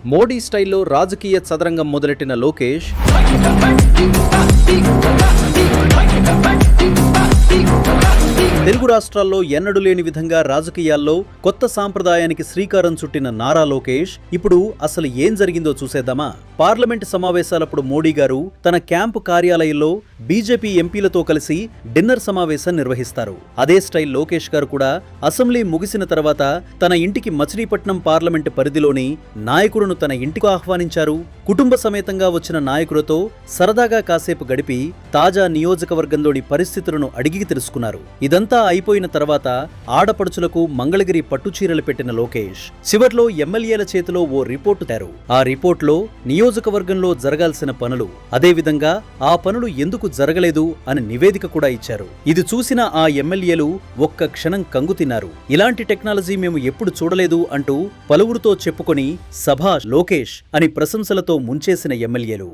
మోడీ స్టైల్లో రాజకీయ చదరంగం మొదలెట్టిన లోకేష్ తెలుగు రాష్ట్రాల్లో ఎన్నడూ లేని విధంగా రాజకీయాల్లో కొత్త సాంప్రదాయానికి శ్రీకారం చుట్టిన నారా లోకేష్ ఇప్పుడు అసలు ఏం జరిగిందో చూసేద్దామా? పార్లమెంట్ సమావేశాలప్పుడు మోడీ గారు తన క్యాంపు కార్యాలయంలో బీజేపీ ఎంపీలతో కలిసి డిన్నర్ సమావేశం నిర్వహిస్తారు. అదే స్టైల్ లోకేష్ గారు కూడా అసెంబ్లీ ముగిసిన తర్వాత తన ఇంటికి మచిలీపట్నం పార్లమెంట్ పరిధిలోని నాయకులను తన ఇంటికి ఆహ్వానించారు. కుటుంబ సమేతంగా వచ్చిన నాయకులతో సరదాగా కాసేపు గడిపి తాజా నియోజకవర్గంలోని పరిస్థితులను అడిగి తెలుసుకున్నారు. ఇదంతా అయిపోయిన తర్వాత ఆడపడుచులకు మంగళగిరి పట్టుచీరలు పెట్టిన లోకేష్ చివర్లో ఎమ్మెల్యేల చేతిలో ఓ రిపోర్టు తారు. ఆ రిపోర్టులో నియోజకవర్గంలో జరగాల్సిన పనులు, అదేవిధంగా ఆ పనులు ఎందుకు జరగలేదు అని నివేదిక కూడా ఇచ్చారు. ఇది చూసిన ఆ ఎమ్మెల్యేలు ఒక్క క్షణం కంగు తిన్నారు. ఇలాంటి టెక్నాలజీ మేము ఎప్పుడు చూడలేదు అంటూ పలువురితో చెప్పుకొని సభా లోకేష్ అని ప్రశంసలతో ముంచేసిన ఎమ్మెల్యేలు.